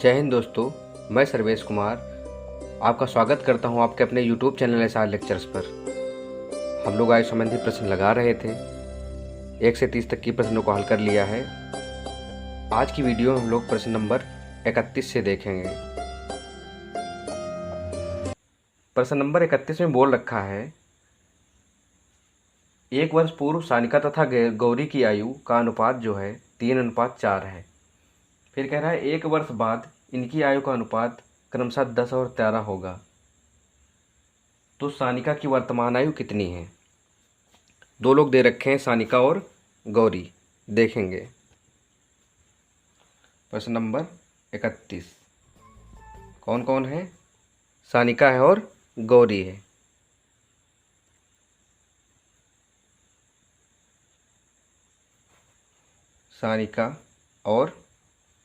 जय हिंद दोस्तों, मैं सर्वेश कुमार आपका स्वागत करता हूं आपके अपने YouTube चैनल एसआर लेक्चर्स पर। हम लोग आयु संबंधी प्रश्न लगा रहे थे। 1 से 30 तक की प्रश्नों को हल कर लिया है। आज की वीडियो में हम लोग प्रश्न नंबर 31 से देखेंगे। प्रश्न नंबर 31 में बोल रखा है, 1 वर्ष पूर्व सानिका तथा गौरी की आयु का अनुपात जो है 3:4 है। फिर कह रहा है 1 वर्ष बाद इनकी आयु का अनुपात क्रमशः 10 और 13 होगा। तो सानिका की वर्तमान आयु कितनी है? दो लोग दे रखे हैं, सानिका और गौरी। देखेंगे प्रश्न नंबर 31 कौन कौन है? सानिका है और गौरी है। सानिका और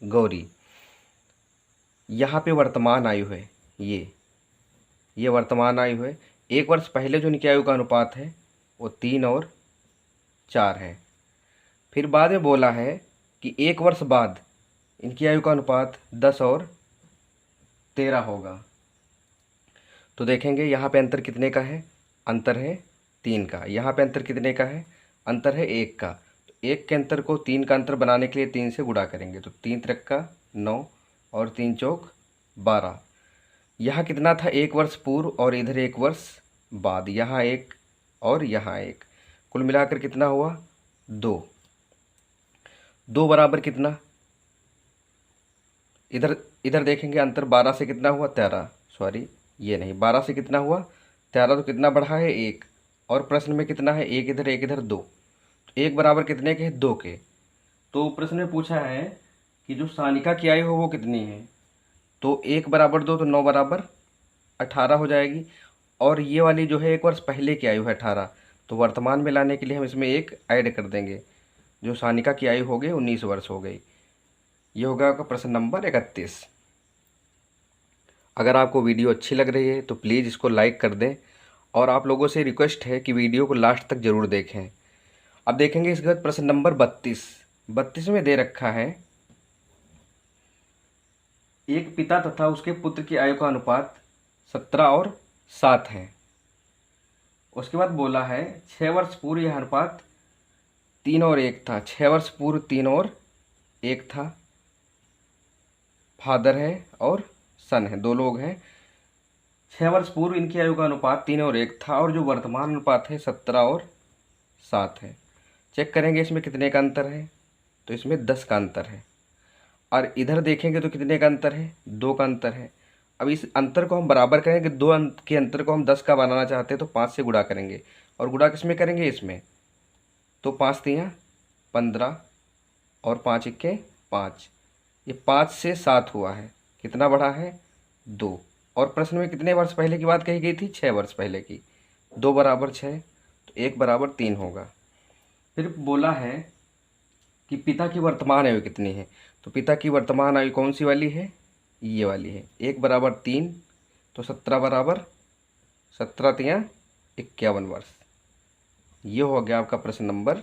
गौरी। यहाँ पे वर्तमान आयु है, ये वर्तमान आयु है। 1 वर्ष पहले जो इनकी आयु का अनुपात है वो 3 और 4 है। फिर बाद में बोला है कि 1 वर्ष बाद इनकी आयु का अनुपात 10 और 13 होगा। तो देखेंगे यहाँ पे अंतर कितने का है? अंतर है 3 का। यहाँ पे अंतर कितने का है? अंतर है 1 का। तो 1 के अंतर को 3 का अंतर बनाने के लिए 3 से गुणा करेंगे। तो 3 त्रिक का 9 और 3 चौक 12। यहाँ कितना था? 1 वर्ष पूर्व और इधर 1 वर्ष बाद। यहाँ 1 और यहाँ 1, कुल मिलाकर कितना हुआ? 2। 2 बराबर कितना? इधर देखेंगे अंतर 12 से कितना हुआ? 13। सॉरी, ये नहीं, 12 से कितना हुआ? 13। तो कितना बढ़ा है? 1। और प्रश्न में कितना है? 1 इधर 2। तो 1 बराबर कितने के? 2 के। तो प्रश्न में पूछा है कि जो सानिका की आयु हो वो कितनी है। तो 1 बराबर 2, तो 9 बराबर 18 हो जाएगी। और ये वाली जो है 1 वर्ष पहले की आयु है 18। तो वर्तमान में लाने के लिए हम इसमें 1 ऐड कर देंगे। जो सानिका की आयु हो गई 19 वर्ष हो गई। ये होगा आपका प्रश्न नंबर 31। अगर आपको वीडियो अच्छी लग रही है तो प्लीज़ इसको लाइक कर दें, और आप लोगों से रिक्वेस्ट है कि वीडियो को लास्ट तक ज़रूर देखें। अब देखेंगे इसके बाद प्रश्न नंबर 32। 32 में दे रखा है, एक पिता तथा उसके पुत्र की आयु का अनुपात 17 और 7 है। उसके बाद बोला है 6 वर्ष पूर्व यह अनुपात 3 और 1 था। 6 वर्ष पूर्व 3 और 1 था। फादर है और सन है, दो लोग हैं। 6 वर्ष पूर्व इनकी आयु का अनुपात 3 और 1 था, और जो वर्तमान अनुपात है 17 और 7 है। चेक करेंगे इसमें कितने का अंतर है। तो इसमें 10 का अंतर है। और इधर देखेंगे तो कितने का अंतर है? 2 का अंतर है। अब इस अंतर को हम बराबर करेंगे। 2 अंक के अंतर को हम 10 का बनाना चाहते हैं तो 5 से गुणा करेंगे। और गुणा किस में करेंगे? इसमें। तो 5 तियाँ 15 और 5 इक्के 5। ये 5 से 7 हुआ है। कितना बढ़ा है? 2। और प्रश्न में कितने वर्ष पहले की बात कही गई थी? 6 वर्ष पहले की। 2 बराबर 6, तो 1 बराबर 3 होगा। फिर बोला है कि पिता की वर्तमान आयु कितनी है। तो पिता की वर्तमान आयु कौन सी वाली है? ये वाली है। 1 बराबर 3, तो 17 बराबर 17 तियाँ 51 वर्ष। ये हो गया आपका प्रश्न नंबर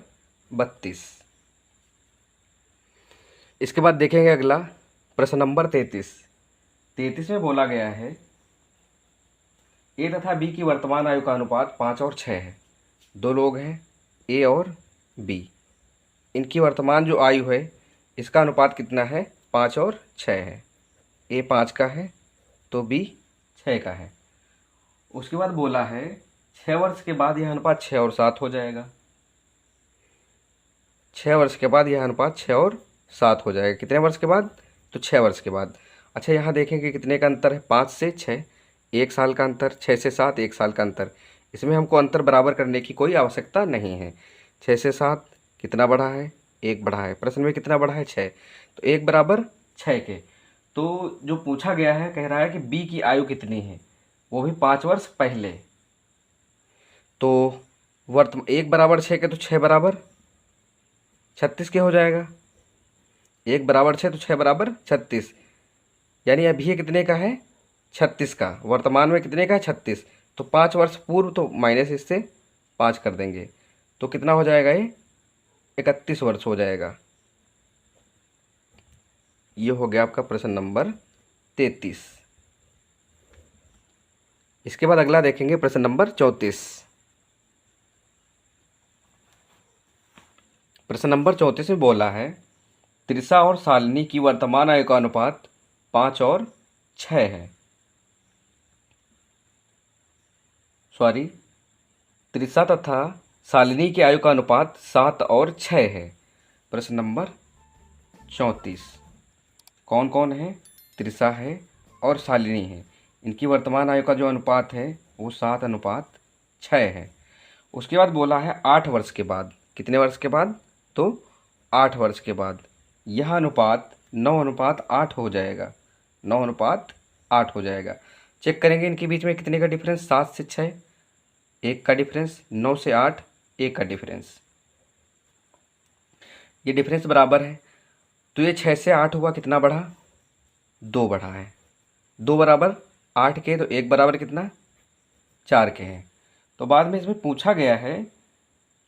32। इसके बाद देखेंगे अगला प्रश्न नंबर 33। 33 में बोला गया है, ए तथा बी की वर्तमान आयु का अनुपात 5 और 6 है। दो लोग हैं, ए और बी। इनकी वर्तमान जो आयु है इसका अनुपात कितना है? 5 और 6 है। ए 5 का है तो बी 6 का है। उसके बाद बोला है 6 वर्ष के बाद यह अनुपात 6 और 7 हो जाएगा। 6 वर्ष के बाद यह अनुपात 6 और 7 हो जाएगा। कितने वर्ष के बाद? तो 6 वर्ष के बाद। अच्छा, यहाँ देखेंगे कितने का अंतर है? 5 से 6 1 साल का अंतर, 6 से 7 1 साल का अंतर। इसमें हमको अंतर बराबर करने की कोई आवश्यकता नहीं है। 6 से 7 कितना बढ़ा है? 1 बढ़ा है। प्रश्न में कितना बढ़ा है? 6। तो 1 बराबर 6 के। तो जो पूछा गया है, कह रहा है कि बी की आयु कितनी है, वो भी 5 वर्ष पहले। तो 1 बराबर 6 के, तो 6 बराबर 36 के हो जाएगा। 1 बराबर 6 तो 6 बराबर 36। यानी अभी ये कितने का है? 36 का। वर्तमान में कितने का है? 36। तो 5 वर्ष पूर्व, तो माइनस इससे 5 कर देंगे। तो कितना हो जाएगा? ये 31 वर्ष हो जाएगा। ये हो गया आपका प्रश्न नंबर 33। इसके बाद अगला देखेंगे प्रश्न नंबर 34। प्रश्न नंबर 34 में बोला है त्रिषा और शालिनी की वर्तमान आयु का अनुपात 5 और 6 है। सॉरी, त्रिषा तथा शालिनी की आयु का अनुपात 7 और 6 है। प्रश्न नंबर 34। कौन कौन है? त्रिषा है और शालिनी है। इनकी वर्तमान आयु का जो अनुपात है वो 7:6 है। उसके बाद बोला है 8 वर्ष के बाद। कितने वर्ष के बाद? तो 8 वर्ष के बाद यह अनुपात 9:8 हो जाएगा। 9:8 हो जाएगा। चेक करेंगे इनके बीच में कितने का डिफरेंस? 7 से 6 1 का डिफरेंस, 9 से 8 1 का डिफरेंस। ये डिफरेंस बराबर है तो ये 6 से 8 हुआ, कितना बढ़ा? 2 बढ़ा है। 2 बराबर 8 के, तो 1 बराबर कितना? 4 के हैं। तो बाद में इसमें पूछा गया है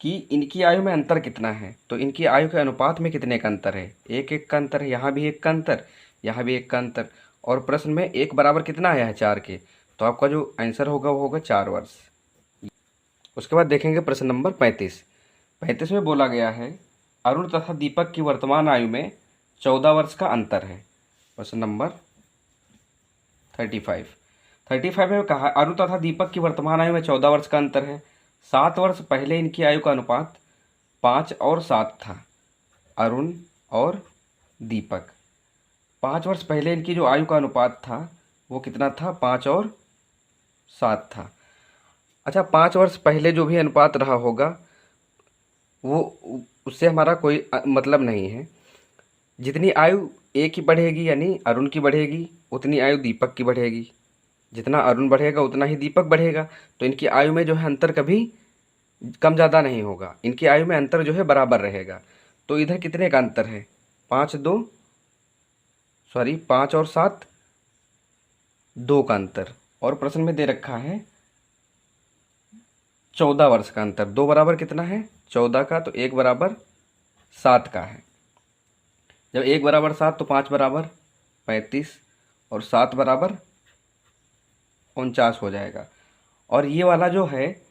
कि इनकी आयु में अंतर कितना है, तो इनकी आयु के अनुपात में कितने का अंतर है? 1 का अंतर है। यहाँ भी 1 का अंतर, यहाँ भी 1 का अंतर। और प्रश्न में 1 बराबर कितना आया है? 4 के। तो आपका जो आंसर होगा वो होगा 4 वर्ष। उसके बाद देखेंगे प्रश्न नंबर 35। 35 में बोला गया है अरुण तथा दीपक की वर्तमान आयु में 14 वर्ष का अंतर है। प्रश्न नंबर 35 में कहा अरुण तथा दीपक की वर्तमान आयु में 14 वर्ष का अंतर है। 7 वर्ष पहले इनकी आयु का अनुपात 5 और 7 था। अरुण और दीपक, 5 वर्ष पहले इनकी जो आयु का अनुपात था वो कितना था? 5 और 7 था। अच्छा, 5 वर्ष पहले जो भी अनुपात रहा होगा वो उससे हमारा कोई मतलब नहीं है। जितनी आयु एक की बढ़ेगी यानी अरुण की बढ़ेगी, उतनी आयु दीपक की बढ़ेगी। जितना अरुण बढ़ेगा उतना ही दीपक बढ़ेगा। तो इनकी आयु में जो है अंतर कभी कम ज़्यादा नहीं होगा। इनकी आयु में अंतर जो है बराबर रहेगा। तो इधर कितने का अंतर है? 5 और 7 2 का अंतर। और प्रश्न में दे रखा है 14 वर्ष का अंतर। 2 बराबर कितना है? 14 का। तो 1 बराबर 7 का है। जब 1 बराबर 7 तो 5 बराबर 35 और 7 बराबर 49 हो जाएगा। और ये वाला जो है,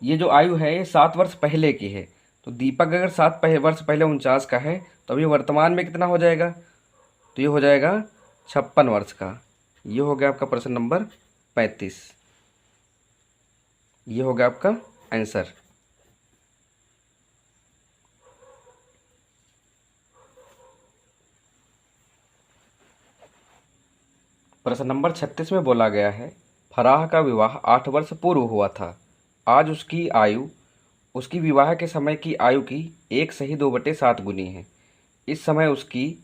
ये जो आयु है ये 7 वर्ष पहले की है। तो दीपक अगर 7 वर्ष पहले 49 का है तो अभी वर्तमान में कितना हो जाएगा? तो ये हो जाएगा 56 वर्ष का। ये हो गया आपका प्रश्न नंबर 35। ये हो गया आपका आंसर। प्रश्न नंबर 36 में बोला गया है फराह का विवाह 8 वर्ष पूर्व हुआ था। आज उसकी आयु उसकी विवाह के समय की आयु की 1/2/7 गुनी है। इस समय उसकी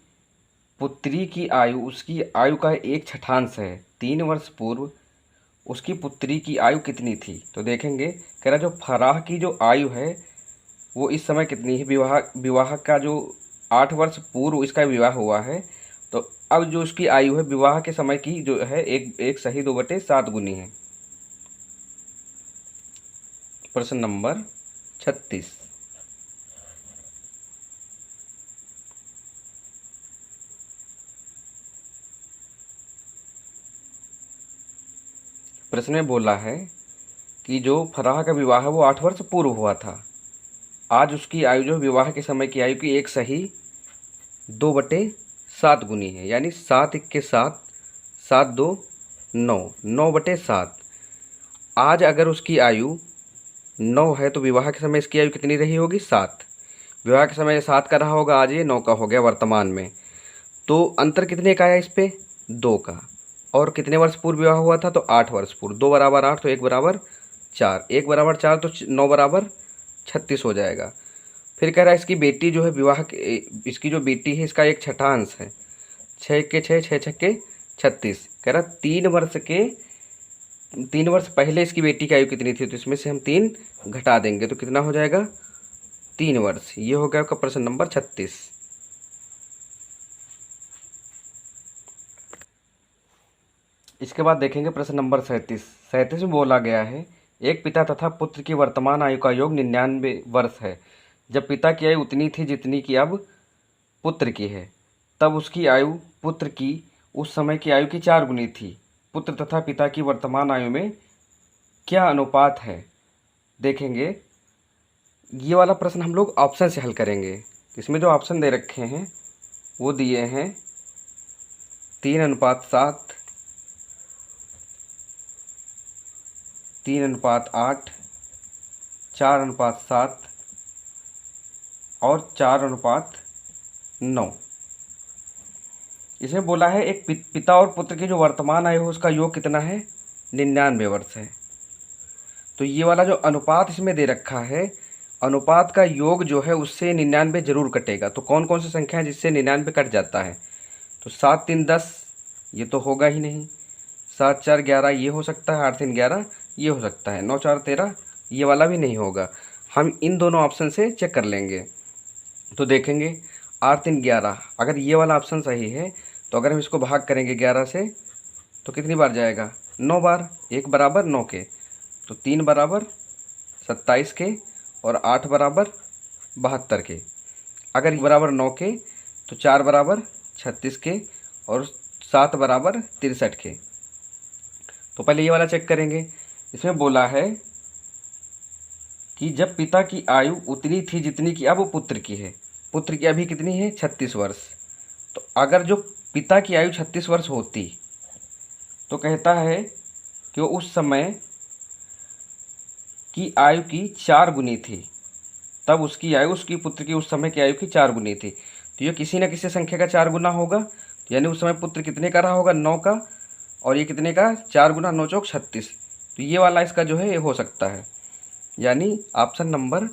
पुत्री की आयु उसकी आयु का 1/6 है। 3 वर्ष पूर्व उसकी पुत्री की आयु कितनी थी? तो देखेंगे, कह रहा जो फराह की जो आयु है वो इस समय कितनी है? विवाह का जो 8 वर्ष पूर्व इसका विवाह हुआ है, तो अब जो उसकी आयु है विवाह के समय की जो है 1/2/7 गुनी है। प्रश्न नंबर 36। प्रश्न में बोला है कि जो फराह का विवाह है वो 8 वर्ष पूर्व हुआ था। आज उसकी आयु जो विवाह के समय की आयु की 1/2/7 गुनी है। यानी 7 1 7 7 2 9 9/7। आज अगर उसकी आयु 9 है तो विवाह के समय इसकी आयु कितनी रही होगी? 7। विवाह के समय 7 का रहा होगा, आज ये 9 का हो गया वर्तमान में। तो अंतर कितने का आया इस पे? 2 का। और कितने वर्ष पूर्व विवाह हुआ था? तो 8 वर्ष पूर्व। 2 बराबर 8 तो 1 बराबर 4। 1 बराबर 4 तो 9 बराबर 36 हो जाएगा। फिर कह रहा है इसकी बेटी जो है इसकी जो बेटी है इसका 1/6 है। 6 के 6 6 छक्के 36। कह रहा 3 वर्ष पहले इसकी बेटी की आयु कितनी थी? तो इसमें से हम 3 घटा देंगे तो कितना हो जाएगा? 3 वर्ष। ये हो गया आपका प्रश्न नंबर 36। इसके बाद देखेंगे प्रश्न नंबर 37। 37 में बोला गया है एक पिता तथा पुत्र की वर्तमान आयु का योग 99 वर्ष है। जब पिता की आयु उतनी थी जितनी कि अब पुत्र की है, तब उसकी आयु पुत्र की उस समय की आयु की 4 गुनी थी। पुत्र तथा पिता की वर्तमान आयु में क्या अनुपात है? देखेंगे, ये वाला प्रश्न हम लोग ऑप्शन से हल करेंगे। इसमें जो ऑप्शन दे रखे हैं वो दिए हैं 3:7, 3:8, 4:7 और 4:9। इसमें बोला है एक पिता और पुत्र की जो वर्तमान आयु है उसका योग कितना है? 99 वर्ष है। तो ये वाला जो अनुपात इसमें दे रखा है, अनुपात का योग जो है उससे 99 जरूर कटेगा। तो कौन कौन सी संख्या है जिससे 99 कट जाता है? तो 7 3 10 ये तो होगा ही नहीं, 7 4 11 ये हो सकता है, 8 3 11 ये हो सकता है, 9 4 13 ये वाला भी नहीं होगा। हम इन दोनों ऑप्शन से चेक कर लेंगे। तो देखेंगे 8 3 11, अगर ये वाला ऑप्शन सही है तो अगर हम इसको भाग करेंगे 11 से तो कितनी बार जाएगा? 9 बार। 1 बराबर 9 के, तो 3 बराबर 27 के और 8 बराबर 72 के। अगर बराबर 9 के तो 4 बराबर 36 के और 7 बराबर 63 के। तो पहले ये वाला चेक करेंगे। इसमें बोला है कि जब पिता की आयु उतनी थी जितनी कि अब पुत्र की है। पुत्र की अभी कितनी है? 36 वर्ष। तो अगर जो पिता की आयु 36 वर्ष होती तो कहता है कि वो उस समय की आयु की 4 गुनी थी। तब उसकी आयु उसकी पुत्र की उस समय की आयु की 4 गुनी थी। तो ये किसी न किसी संख्या का 4 गुना होगा। तो यानी उस समय पुत्र कितने का रहा होगा? 9 का। और ये कितने का? 4 गुना 9 चौक 36। तो ये वाला इसका जो है ये हो सकता है। यानी ऑप्शन नंबर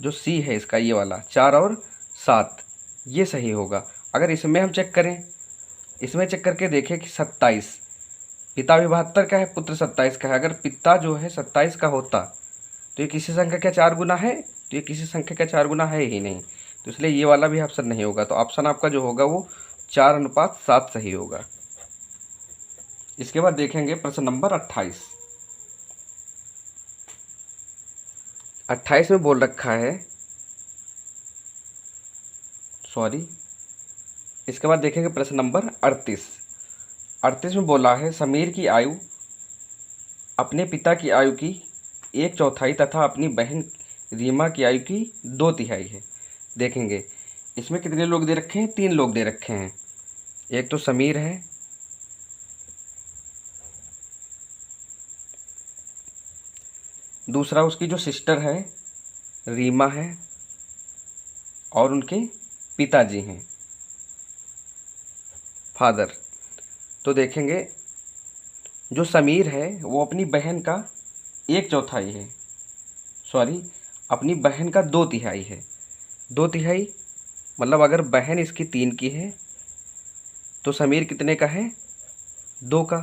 जो सी है इसका, ये वाला 4 और 7 ये सही होगा। अगर इसमें हम चेक करें, इसमें चेक करके देखें कि 27, पिता भी 72 का है, पुत्र 27 का है। अगर पिता जो है 27 का होता तो ये किसी संख्या का 4 गुना है? तो ये किसी संख्या का 4 गुना है ही नहीं। तो इसलिए ये वाला भी ऑप्शन नहीं होगा। तो ऑप्शन आपका जो होगा वो 4:7 सही होगा। इसके बाद देखेंगे प्रश्न नंबर 28। 28 में बोल रखा है, सॉरी, इसके बाद देखेंगे प्रश्न नंबर 38। 38 में बोला है समीर की आयु अपने पिता की आयु की 1/4 तथा अपनी बहन रीमा की आयु की 2/3 है। देखेंगे इसमें कितने लोग दे रखे हैं? 3 लोग दे रखे हैं। एक तो समीर है, दूसरा उसकी जो सिस्टर है रीमा है और उनके पिताजी हैं, फादर। तो देखेंगे जो समीर है वो अपनी बहन का 1/4 है, सॉरी अपनी बहन का 2/3 है। 2/3 मतलब अगर बहन इसकी 3 की है तो समीर कितने का है? 2 का।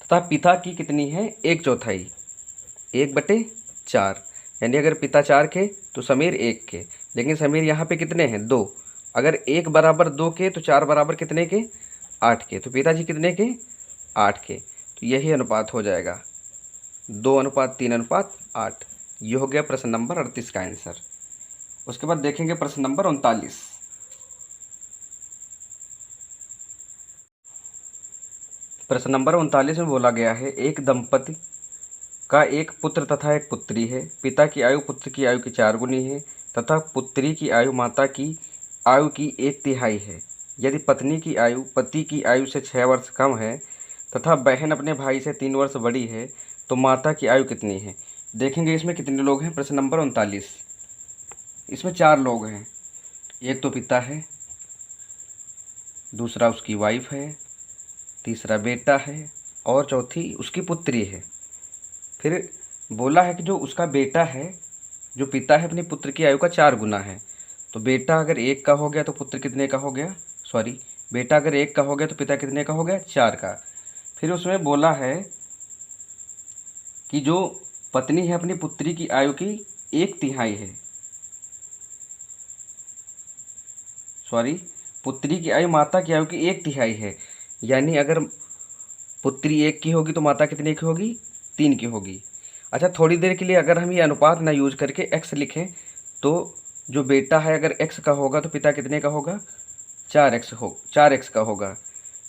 तथा पिता की कितनी है? 1/4, 1/4। यानी अगर पिता 4 के तो समीर 1 के। लेकिन समीर यहाँ पे कितने हैं? 2। अगर 1 बराबर 2 के तो 4 बराबर कितने के? 8 के। तो पिताजी कितने के? 8 के। तो यही अनुपात हो जाएगा 2:3:8। ये हो गया प्रश्न नंबर 38 का आंसर। उसके बाद देखेंगे प्रश्न नंबर 39। प्रश्न नंबर 39 में बोला गया है एक दंपति का एक पुत्र तथा एक पुत्री है। पिता की आयु पुत्र की आयु की 4 गुनी है तथा पुत्री की आयु माता की आयु की 1/3 है। यदि पत्नी की आयु पति की आयु से 6 वर्ष कम है तथा बहन अपने भाई से 3 वर्ष बड़ी है तो माता की आयु कितनी है? देखेंगे इसमें कितने लोग हैं। प्रश्न नंबर 39, इसमें 4 लोग हैं। एक तो पिता है, दूसरा उसकी वाइफ है, तीसरा बेटा है और चौथी उसकी पुत्री है। फिर बोला है कि जो उसका बेटा है, जो पिता है अपने पुत्र की आयु का 4 गुना है। तो बेटा अगर 1 का हो गया तो पुत्र कितने का हो गया? सॉरी, बेटा अगर 1 का हो गया तो पिता कितने का हो गया? 4 का। फिर उसमें बोला है कि जो पत्नी है अपनी पुत्री की आयु की 1/3 है, सॉरी पुत्री की आयु माता की आयु की 1/3 है। यानी अगर पुत्री 1 की होगी तो माता कितने की होगी? 3 की होगी। अच्छा, थोड़ी देर के लिए अगर हम ये अनुपात ना यूज करके x लिखें तो जो बेटा है अगर x का होगा तो पिता कितने का होगा? 4x का होगा।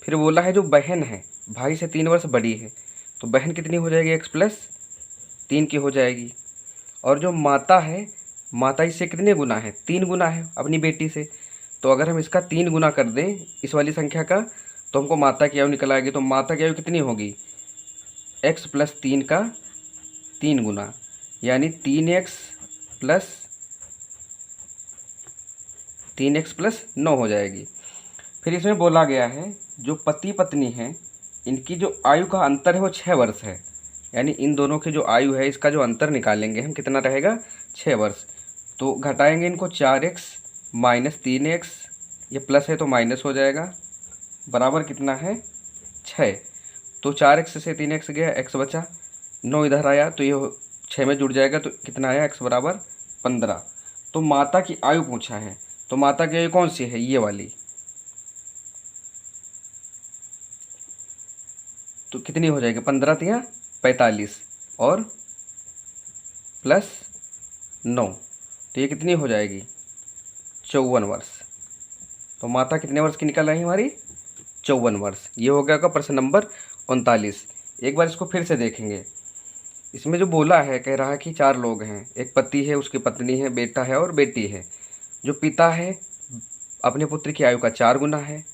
फिर बोला है जो बहन है भाई से 3 वर्ष बड़ी है, तो बहन कितनी हो जाएगी, x+3 की हो जाएगी। और जो माता है, माता इससे कितने गुना है, 3 गुना है अपनी बेटी से। तो अगर हम इसका 3 गुना कर दें इस वाली संख्या का, तो हमको माता की आयु निकल आएगी। तो माता की आयु कितनी होगी, x+3 का 3 गुना, यानी 3x+9 हो जाएगी। फिर इसमें बोला गया है जो पति पत्नी हैं इनकी जो आयु का अंतर है वो 6 वर्ष है, यानी इन दोनों की जो आयु है इसका जो अंतर निकालेंगे हम, कितना रहेगा, 6 वर्ष। तो घटाएंगे इनको, 4x - 3x, ये प्लस है तो माइनस हो जाएगा, बराबर कितना है, 6। तो 4x से 3x गया, x बचा, 9 इधर आया तो ये 6 में जुड़ जाएगा, तो कितना आया, x बराबर 15। तो माता की आयु पूछा है, तो माता की आयु कौन सी है, ये वाली। तो कितनी हो जाएगी, 15 तिया 45 और +9, तो ये कितनी हो जाएगी, 54 वर्ष। तो माता कितने वर्ष की निकल आई हमारी, 54 वर्ष। ये हो गया का प्रश्न नंबर 39। एक बार इसको फिर से देखेंगे। इसमें जो बोला है, कह रहा है कि 4 लोग हैं, एक पति है, उसकी पत्नी है, बेटा है और बेटी है। जो पिता है अपने पुत्र की आयु का 4 गुना है,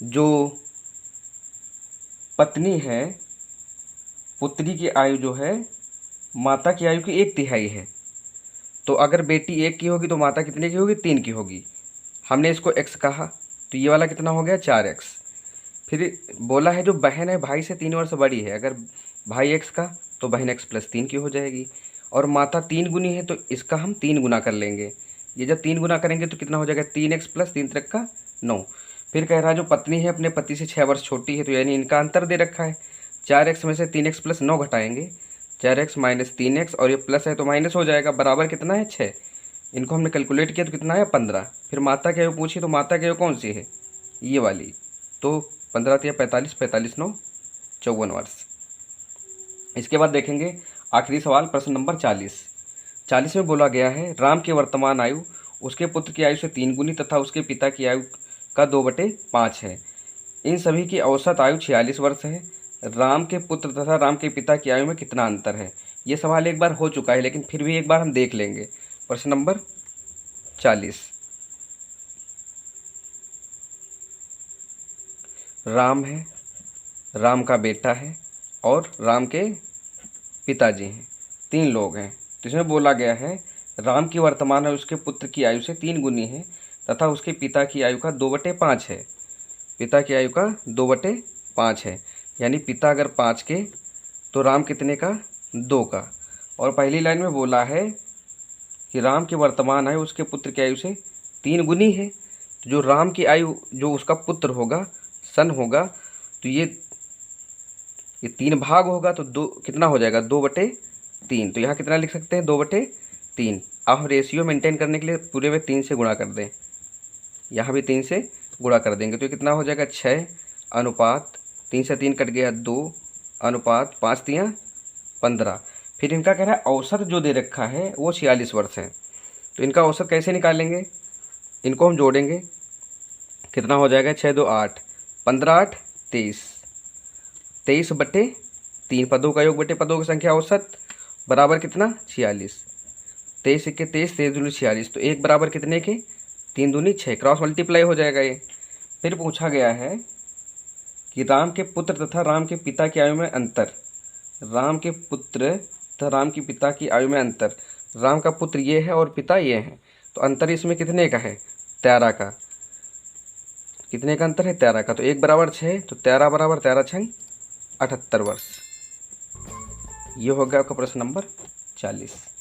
जो पत्नी है पुत्री की आयु जो है माता की आयु की 1/3 है। तो अगर बेटी 1 की होगी तो माता कितने की होगी, 3 की होगी। हमने इसको x कहा, तो ये वाला कितना हो गया, 4x। फिर बोला है जो बहन है भाई से 3 वर्ष बड़ी है, अगर भाई x का तो बहन x+3 की हो जाएगी। और माता 3 गुनी है तो इसका हम 3 गुना कर लेंगे। ये जब 3 गुना करेंगे तो कितना हो जाएगा, 3x + 3 3 का 9। फिर कह रहा है जो पत्नी है अपने पति से 6 वर्ष छोटी है, तो यानी इनका अंतर दे रखा है। 4x में से 3x + 9 घटाएंगे, 4x - 3x, और ये प्लस है तो माइनस हो जाएगा, बराबर कितना है, 6। इनको हमने कैलकुलेट किया तो कितना है, 15। फिर माता की आयु पूछी, तो माता की आयु कौन सी है, ये वाली। तो 15 तिया 45, 45 9 54 वर्ष। इसके बाद देखेंगे आखिरी सवाल, प्रश्न नंबर 40। 40 में बोला गया है राम की वर्तमान आयु उसके पुत्र की आयु से 3 गुनी तथा उसके पिता की आयु का 2/5 है। इन सभी की औसत आयु 46 वर्ष है। राम के पुत्र तथा राम के पिता की आयु में कितना अंतर है। ये सवाल एक बार हो चुका है, लेकिन फिर भी एक बार हम देख लेंगे। प्रश्न नंबर 40। राम है, राम का बेटा है और राम के पिताजी हैं, 3 लोग हैं। तो इसमें बोला गया है राम की वर्तमान आयु उसके पुत्र की आयु से 3 गुनी है तथा उसके पिता की आयु का 2/5 है। पिता की आयु का 2/5 है, यानी पिता अगर 5 के तो राम कितने का, 2 का। और पहली लाइन में बोला है कि राम की वर्तमान आयु उसके पुत्र की आयु से 3 गुनी है। तो जो राम की आयु जो उसका पुत्र होगा, सन होगा, तो ये 3 भाग होगा, तो 2 कितना हो जाएगा, 2/3। तो यहाँ कितना लिख सकते हैं, 2/3। अब हम रेशियो मेंटेन करने के लिए पूरे में 3 से गुणा कर दें, यहाँ भी 3 से गुणा कर देंगे, तो कितना हो जाएगा, 6 अनुपात 3 से 3 कट गया, 2 अनुपात 5 तिया 15। फिर इनका कह रहा है औसत जो दे रखा है वो 46 वर्ष है। तो इनका औसत कैसे निकालेंगे, इनको हम जोड़ेंगे, कितना हो जाएगा, 6 2 8, 15 8 23, 23/3 पदों का योग बटे पदों की संख्या औसत, बराबर कितना, 46। 23 1 23, 23 दूनी 46, तो 1 बराबर कितने के, 3 दूनी 6, क्रॉस मल्टीप्लाई हो जाएगा ये। फिर पूछा गया है कि राम के पुत्र तथा राम के पिता की आयु में अंतर। राम के पुत्र तथा राम के पिता की आयु में अंतर, राम का पुत्र ये है और पिता ये है, तो अंतर इसमें कितने का है, 13 का। कितने का अंतर है, 13 का। तो 1 बराबर 6, तो 13 बराबर 13 6 78 वर्ष। ये हो गया आपका प्रश्न नंबर 40।